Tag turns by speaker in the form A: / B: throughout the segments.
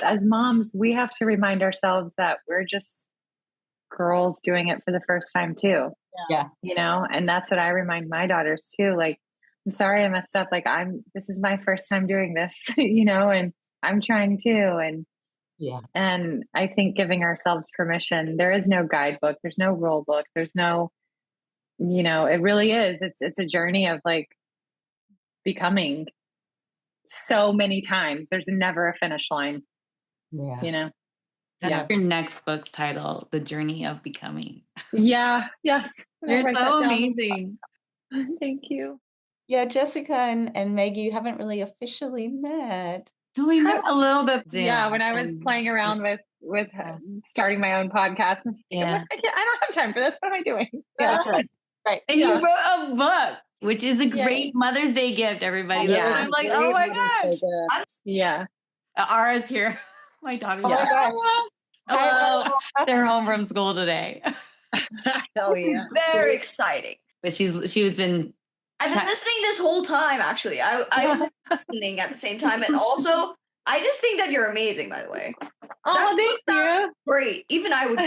A: as moms, we have to remind ourselves that we're just girls doing it for the first time too.
B: Yeah.
A: You know, and that's what I remind my daughters too. Like, I'm sorry I messed up. Like this is my first time doing this, you know, and I'm trying too. And I think giving ourselves permission, there is no guidebook. There's no rule book. There's no, you know, it really is. It's a journey of like becoming so many times. There's never a finish line, you know?
C: Your next book's title, The Journey of Becoming.
A: Yeah. Yes.
C: You're so amazing.
A: Thank you.
B: Yeah, Jessica and Meg, you haven't really officially met.
C: No, we met a little bit.
A: Yeah, when I was playing around with starting my own podcast. I don't have time for this. What am I doing?
B: Yeah, that's right. Right.
C: And you wrote a book, which is a great Mother's Day gift, everybody.
A: Yeah.
C: I'm like, oh my gosh.
A: Yeah.
C: Ara's here. My daughter's
B: Oh my gosh.
C: Hello. They're home from school today.
D: Oh yeah. Very exciting.
C: But she's been
D: I've been listening this whole time, actually. I'm listening at the same time. And also, I just think that you're amazing, by the way.
A: Oh, thank you.
D: Great. Even I would.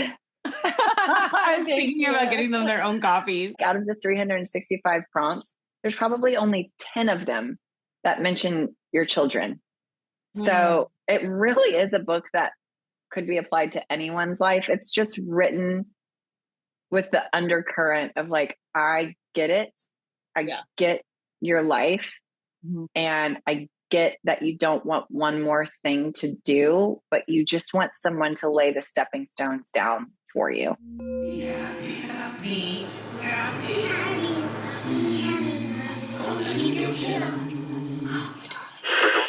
C: I was thinking about getting them their own coffees.
E: Out of the 365 prompts, there's probably only 10 of them that mention your children. So it really is a book that could be applied to anyone's life. It's just written with the undercurrent of like, I get it. I get your life. And I get that you don't want one more thing to do, but you just want someone to lay the stepping stones down for you.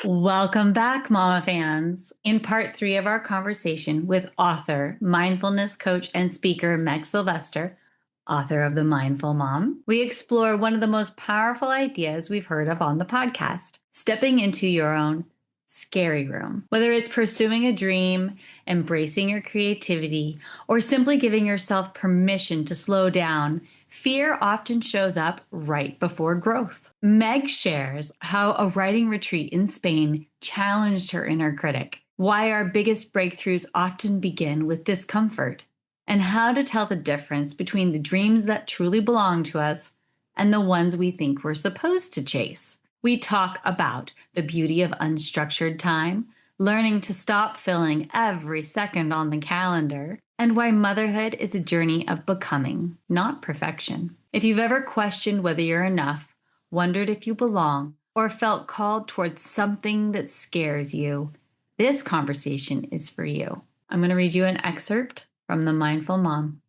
C: Welcome back, Mama fans. In part 3 of our conversation with author, mindfulness coach, and speaker Meg Sylvester, author of The Mindful Mom, we explore one of the most powerful ideas we've heard of on the podcast, stepping into your own scary room. Whether it's pursuing a dream, embracing your creativity, or simply giving yourself permission to slow down, fear often shows up right before growth. Meg shares how a writing retreat in Spain challenged her inner critic, why our biggest breakthroughs often begin with discomfort, and how to tell the difference between the dreams that truly belong to us and the ones we think we're supposed to chase. We talk about the beauty of unstructured time, learning to stop filling every second on the calendar, and why motherhood is a journey of becoming, not perfection. If you've ever questioned whether you're enough, wondered if you belong, or felt called towards something that scares you, this conversation is for you. I'm going to read you an excerpt from The Mindful Mom.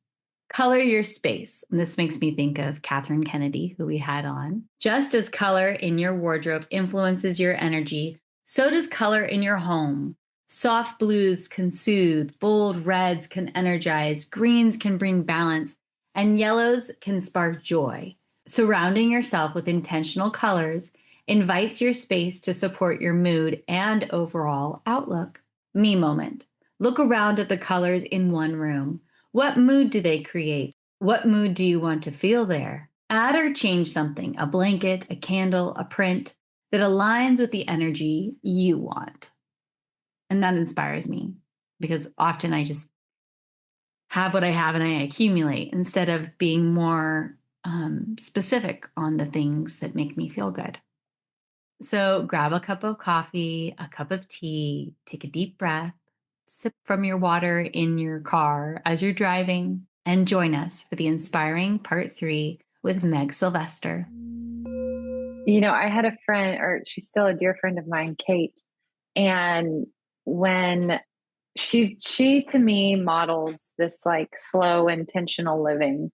C: Color your space. And this makes me think of Catherine Kennedy, who we had on. Just as color in your wardrobe influences your energy, so does color in your home. Soft blues can soothe, bold reds can energize, greens can bring balance, and yellows can spark joy. Surrounding yourself with intentional colors invites your space to support your mood and overall outlook. Me moment. Look around at the colors in one room. What mood do they create? What mood do you want to feel there? Add or change something, a blanket, a candle, a print, that aligns with the energy you want. And that inspires me because often I just have what I have and I accumulate instead of being more specific on the things that make me feel good. So grab a cup of coffee, a cup of tea, take a deep breath, sip from your water in your car as you're driving, and join us for the inspiring part 3 with Meg Sylvester.
A: You know, I had a friend, or she's still a dear friend of mine, Kate. And when she to me models this like slow, intentional living.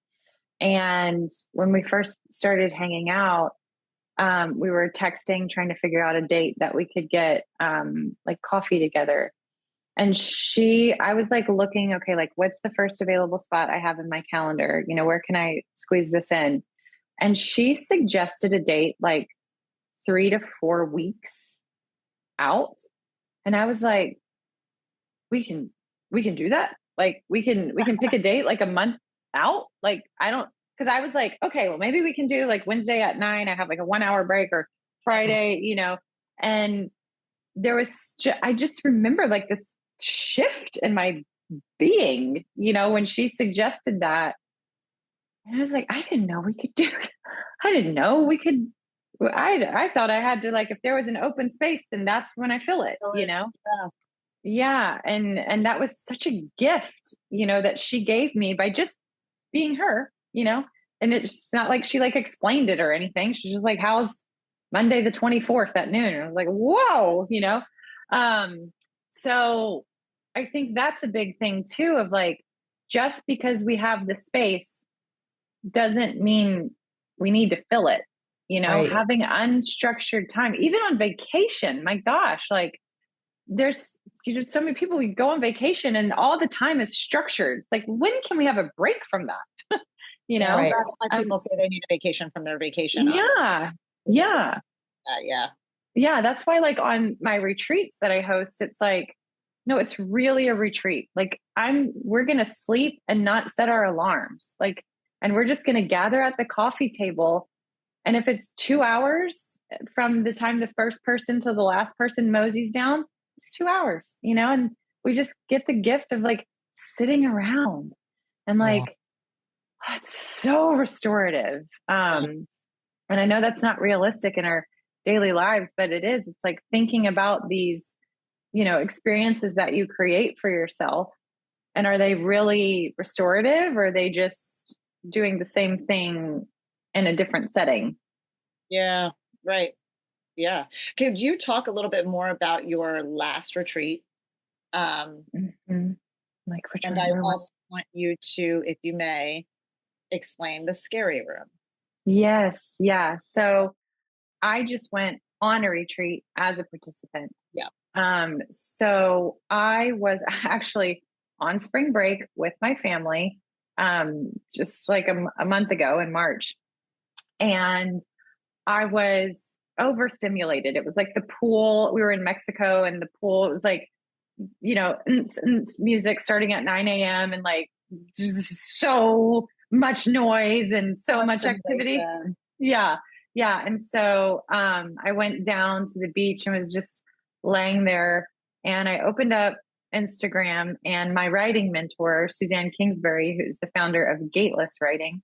A: And when we first started hanging out, we were texting, trying to figure out a date that we could get like coffee together. And I was like looking, okay, like what's the first available spot I have in my calendar? You know, where can I squeeze this in? And she suggested a date like 3 to 4 weeks out. And I was like, we can do that. Like we can pick a date like a month out. Like cause I was like, okay, well maybe we can do like Wednesday at 9. I have like a 1 hour break, or Friday, you know, and I just remember like this shift in my being, when she suggested that. And I was like, I didn't know we could do it. I didn't know we could. I thought I had to, like, if there was an open space, then that's when I fill it,
B: Yeah.
A: Yeah. And that was such a gift, that she gave me by just being her, and it's not like she like explained it or anything. She's just like, how's Monday the 24th at noon? And I was like, whoa, so I think that's a big thing too, of like, just because we have the space doesn't mean we need to fill it,
B: Right.
A: having unstructured time, even on vacation. My gosh, like there's so many people, we go on vacation and all the time is structured. It's like, when can we have a break from that?
B: Right. That's why people say they need a vacation from their vacation.
A: Yeah. That's why, like, on my retreats that I host, it's like, no, it's really a retreat. Like, we're going to sleep and not set our alarms. Like, and we're just going to gather at the coffee table. And if it's 2 hours from the time the first person to the last person moseys down, it's 2 hours, and we just get the gift of like sitting around and like, it's so restorative. And I know that's not realistic in our daily lives, but it is. It's like thinking about these, experiences that you create for yourself. And are they really restorative, or are they just doing the same thing in a different setting?
B: Yeah, right. Yeah. Could you talk a little bit more about your last retreat?
A: Mm-hmm. Like,
B: and I also want you to, if you may, explain the scary room.
A: Yes. Yeah. So I just went on a retreat as a participant.
B: Yeah.
A: So I was actually on spring break with my family, just like a month ago in March. And I was overstimulated. It was like the pool. We were in Mexico, and the pool, it was like, music starting at 9 a.m. and like so much noise and so much activity. Yeah. Yeah. And so I went down to the beach and was just laying there, and I opened up Instagram, and my writing mentor, Suzanne Kingsbury, who's the founder of Gateless Writing,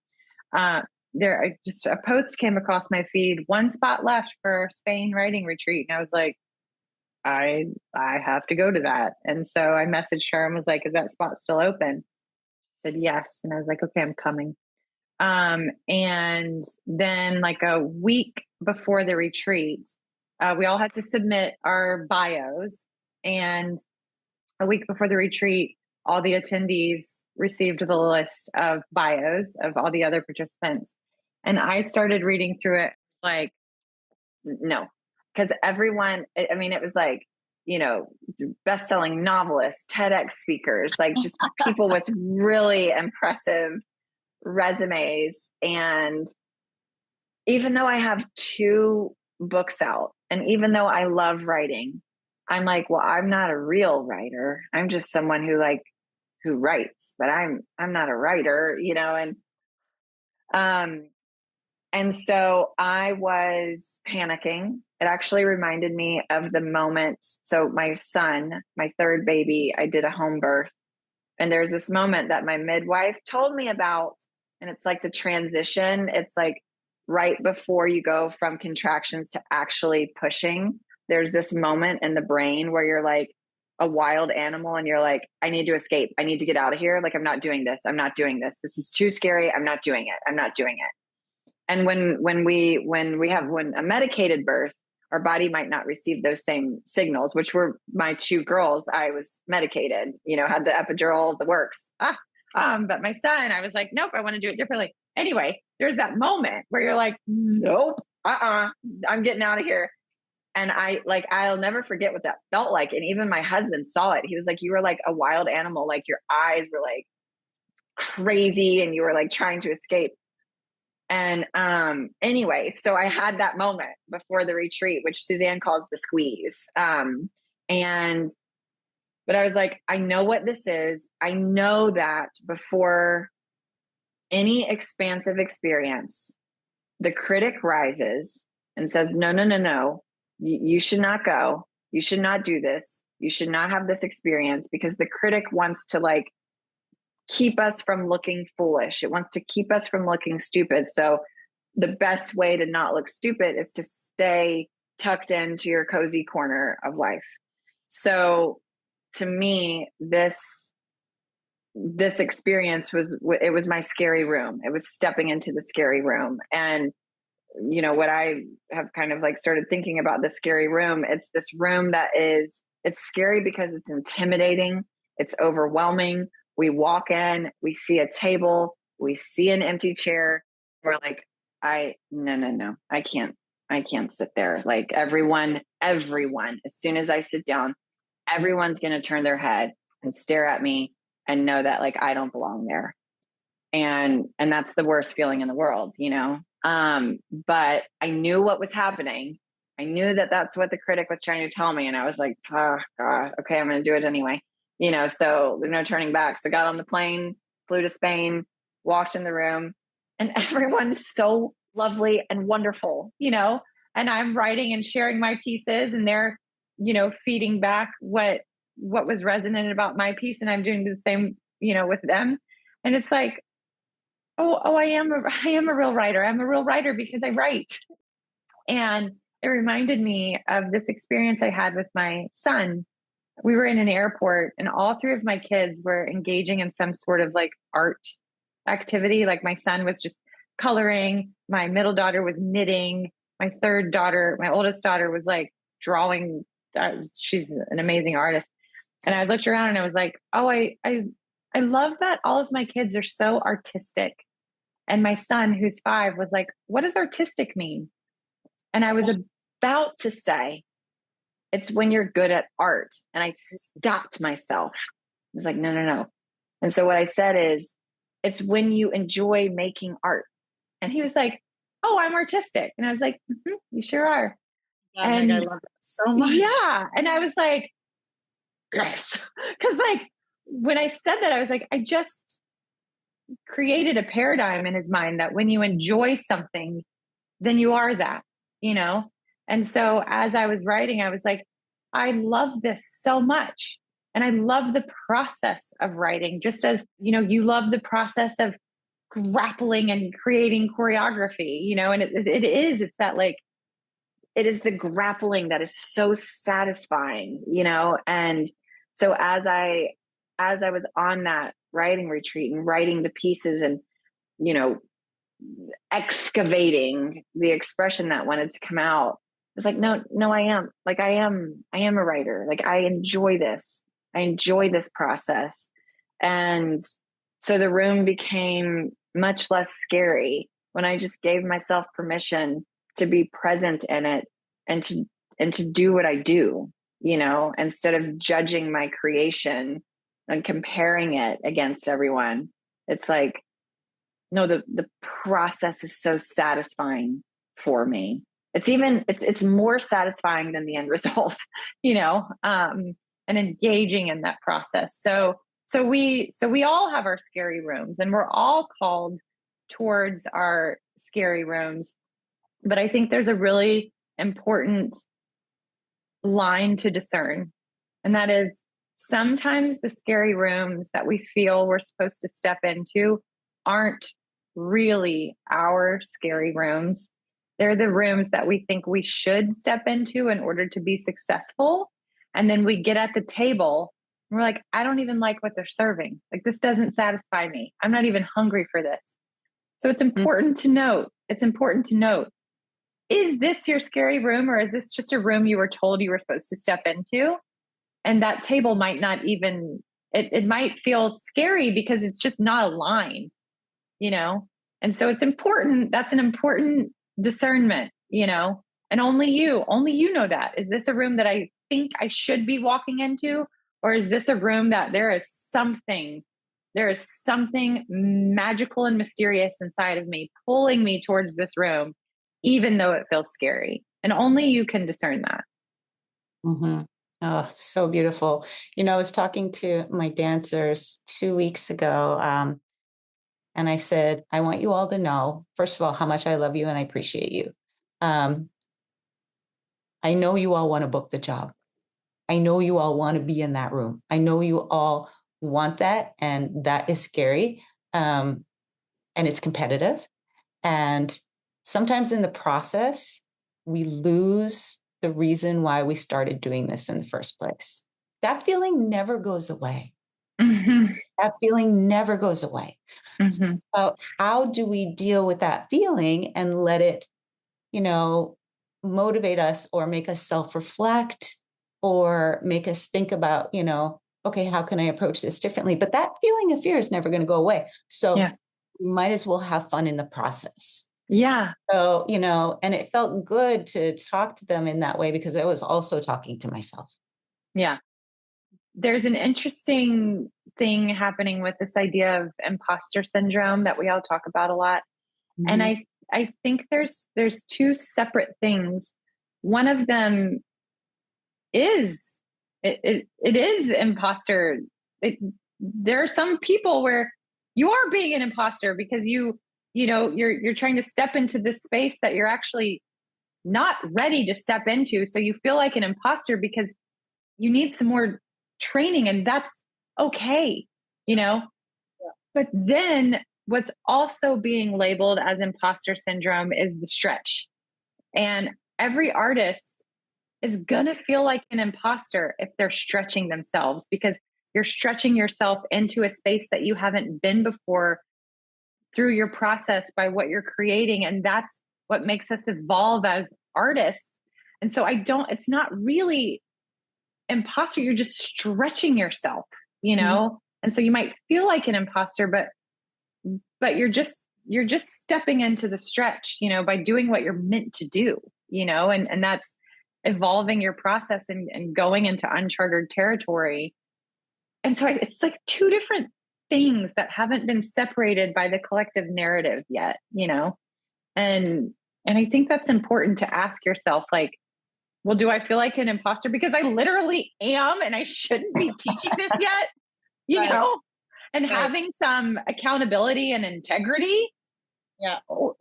A: just a post came across my feed, 1 spot left for Spain writing retreat. And I was like, I have to go to that. And so I messaged her and was like, is that spot still open? She said yes. And I was like, okay, I'm coming. And then like a week before the retreat, we all had to submit our bios, and a week before the retreat, all the attendees received the list of bios of all the other participants. And I started reading through it like, no, because everyone, I mean, it was like, best-selling novelists, TEDx speakers, like just people with really impressive resumes. And even though I have 2 books out, and even though I love writing, I'm like, well, I'm not a real writer. I'm just someone who writes, but I'm not a writer, and so I was panicking. It actually reminded me of the moment. So my son, my 3rd baby, I did a home birth, and there's this moment that my midwife told me about, and it's like the transition. It's like right before you go from contractions to actually pushing, there's this moment in the brain where you're like a wild animal, and you're like, I need to escape. I need to get out of here. Like, I'm not doing this. I'm not doing this. This is too scary. I'm not doing it. I'm not doing it. And when a medicated birth, our body might not receive those same signals, which were my 2 girls. I was medicated, had the epidural, the works. But my son, I was like, nope, I want to do it differently. Anyway, there's that moment where you're like, nope, I'm getting out of here. And I'll never forget what that felt like. And even my husband saw it. He was like, you were like a wild animal. Like, your eyes were like crazy, and you were like trying to escape. And anyway, so I had that moment before the retreat, which Suzanne calls the squeeze. But I was like, I know what this is. I know that before any expansive experience, the critic rises and says, no, you should not go.
E: you should not do this. You should not have this experience, because the critic wants to like keep us from looking foolish. It wants to keep us from looking stupid. So the best way to not look stupid is to stay tucked into your cozy corner of life. So to me, this experience was my scary room. It was stepping into the scary room. And you know what I have kind of like started thinking about the scary room, it's this room that it's scary because it's intimidating, it's overwhelming. We walk in, we see a table, we see an empty chair, we're like, no, I can't sit there. Like everyone, as soon as I sit down, everyone's going to turn their head and stare at me and know that like I don't belong there. And that's the worst feeling in the world, you know? But I knew what was happening. I knew that that's what the critic was trying to tell me. And I was like, oh God, okay, I'm going to do it anyway. You know, so no turning back. So got on the plane, flew to Spain, walked in the room, and everyone's so lovely and wonderful, you know, and I'm writing and sharing my pieces, and they're, you know, feeding back what was resonant about my piece. And I'm doing the same, you know, with them. And it's like, I am a real writer. I'm a real writer because I write. And it reminded me of this experience I had with my son. We were in an airport, and all three of my kids were engaging in some sort of like art activity. Like my son was just coloring. My middle daughter was knitting. My oldest daughter was like drawing. She's an amazing artist. And I looked around and I was like, oh, I love that all of my kids are so artistic. And my son, who's 5, was like, what does artistic mean? And I was about to say, it's when you're good at art. And I stopped myself. I was like, no. And so what I said is, it's when you enjoy making art. And he was like, oh, I'm artistic. And I was like, you sure are.
B: Yeah, and Meg, I love that so much.
E: Yeah. And I was like, yes. Because like when I said that, I was like, I just created a paradigm in his mind that when you enjoy something, then you are that, you know? And so as I was writing, I was like, I love this so much. And I love the process of writing, just as, you know, you love the process of grappling and creating choreography, you know, and it's that like, it is the grappling that is so satisfying, you know? And so as I was on that writing retreat and writing the pieces and, you know, excavating the expression that wanted to come out, it's like, no, I am a writer. Like I enjoy this process. And so the room became much less scary when I just gave myself permission to be present in it and to do what I do, you know, instead of judging my creation and comparing it against everyone. It's like, no, the process is so satisfying for me. It's more satisfying than the end result, you know, and engaging in that process. So we all have our scary rooms, and we're all called towards our scary rooms. But I think there's a really important line to discern. And that is, sometimes the scary rooms that we feel we're supposed to step into aren't really our scary rooms. They're the rooms that we think we should step into in order to be successful. And then we get at the table and we're like, I don't even like what they're serving. Like, this doesn't satisfy me. I'm not even hungry for this. So it's important to note, is this your scary room, or is this just a room you were told you were supposed to step into? And that table might not even, it might feel scary because it's just not aligned, you know? And so it's important. That's an important discernment, you know, and only you know that. Is this a room that I think I should be walking into? Or is this a room that there is something magical and mysterious inside of me pulling me towards this room, even though it feels scary? And only you can discern that.
C: Mm-hmm. Oh, so beautiful. You know, I was talking to my dancers 2 weeks ago, and I said, I want you all to know, first of all, how much I love you and I appreciate you. I know you all want to book the job.
F: I know you all want to be in that room. I know you all want that, and that is scary. And it's competitive. And sometimes in the process, we lose the reason why we started doing this in the first place. That feeling never goes away.
A: Mm-hmm.
F: That feeling never goes away.
A: Mm-hmm.
F: So how do we deal with that feeling and let it, motivate us or make us self-reflect or make us think about, okay, how can I approach this differently? But that feeling of fear is never going to go away. So you might as well have fun in the process.
A: Yeah.
F: So, and it felt good to talk to them in that way because I was also talking to myself.
A: Yeah. There's an interesting thing happening with this idea of imposter syndrome that we all talk about a lot. Mm-hmm. And I think there's two separate things. One of them is it is imposter. There are some people where you are being an imposter because you're trying to step into this space that you're actually not ready to step into. So you feel like an imposter because you need some more training, and that's okay, Yeah. But then what's also being labeled as imposter syndrome is the stretch. And every artist is going to feel like an imposter if they're stretching themselves, because you're stretching yourself into a space that you haven't been before through your process by what you're creating. And that's what makes us evolve as artists. And so it's not really imposter. You're just stretching yourself, Mm-hmm. And so you might feel like an imposter, but you're just stepping into the stretch, by doing what you're meant to do, and that's evolving your process and going into uncharted territory. And so it's like two different things that haven't been separated by the collective narrative yet, and I think that's important to ask yourself, like, well, do I feel like an imposter because I literally am and I shouldn't be teaching this yet, and having some accountability and integrity, or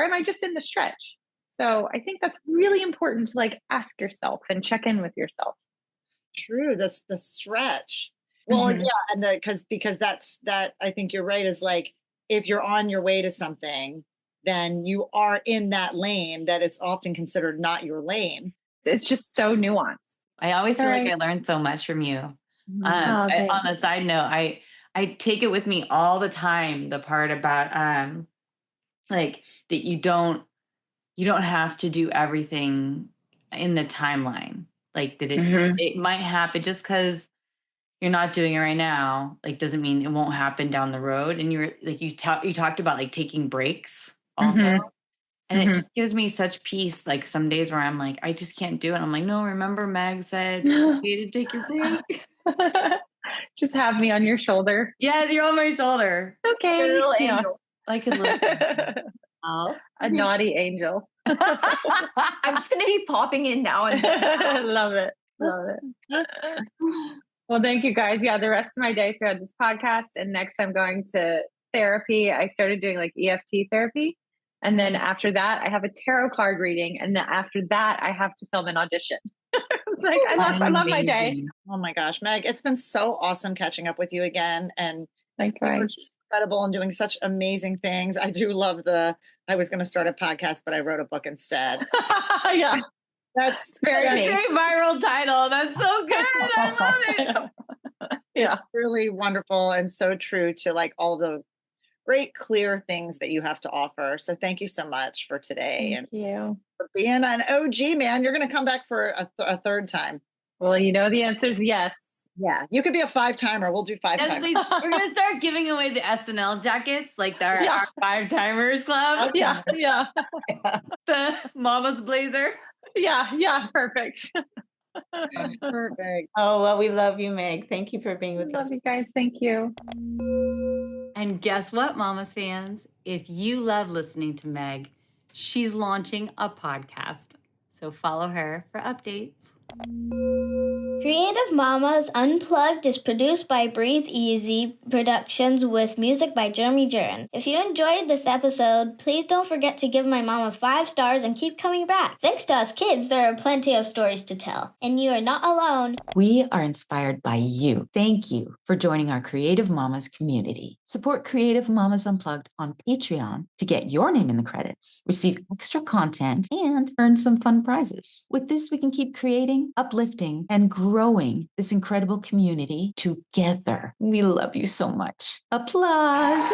A: am I just in the stretch? So I think that's really important to like ask yourself and check in with yourself.
B: True. That's the stretch. Well, mm-hmm. Yeah. And because that, I think you're right, is like, if you're on your way to something, then you are in that lane that it's often considered not your lane.
A: It's just so nuanced.
C: I always feel like I learned so much from you. On the side note, I take it with me all the time, the part about like that you don't have to do everything in the timeline. Like that it might happen just because you're not doing it right now, like doesn't mean it won't happen down the road. And you're like you talked about like taking breaks also. Mm-hmm. And it just gives me such peace. Like some days where I'm like, I just can't do it. I'm like, no, remember Meg said it's okay to take your break.
A: Just have me on your shoulder.
C: Yes, you're on my shoulder.
A: Okay.
D: Like a little angel.
C: Like a little
A: a naughty angel.
D: I'm just going to be popping in now and then.
A: Love it. Well, thank you guys. Yeah, the rest of my day. So I had this podcast, and next I'm going to therapy. I started doing like EFT therapy. And then after that, I have a tarot card reading. And then after that, I have to film an audition. It's like, I love my day.
B: Oh my gosh, Meg, it's been so awesome catching up with you again. And
A: you're
B: just incredible and doing such amazing things. I do love I was going to start a podcast, but I wrote a book instead.
A: Yeah.
B: That's
C: very viral title. That's so good. I love it.
B: Yeah. It's really wonderful and so true to like all the great, clear things that you have to offer. So thank you so much for today.
A: Thank you.
B: For being an OG, man. You're going to come back for a third time.
A: Well, the answer is yes.
B: Yeah. You could be a 5-timer. We'll do 5-timers.
C: We're going to start giving away the SNL jackets, like our 5-timers club.
A: Okay. Yeah.
C: The Mama's blazer.
A: Yeah. Perfect.
B: Perfect.
F: Oh, well, we love you, Meg. Thank you for being with us.
A: Love you guys. Thank you.
C: And guess what, Mama's fans? If you love listening to Meg, she's launching a podcast. So follow her for updates.
G: Creative Mamas Unplugged is produced by Breatheasy Productions with music by Jeremy Jurin. If you enjoyed this episode, please don't forget to give my mama 5 stars and keep coming back. Thanks to us kids, there are plenty of stories to tell. And you are not alone.
F: We are inspired by you. Thank you for joining our Creative Mamas community. Support Creative Mamas Unplugged on Patreon to get your name in the credits, receive extra content, and earn some fun prizes. With this, we can keep creating, uplifting, and growing this incredible community together. We love you so much. Applause.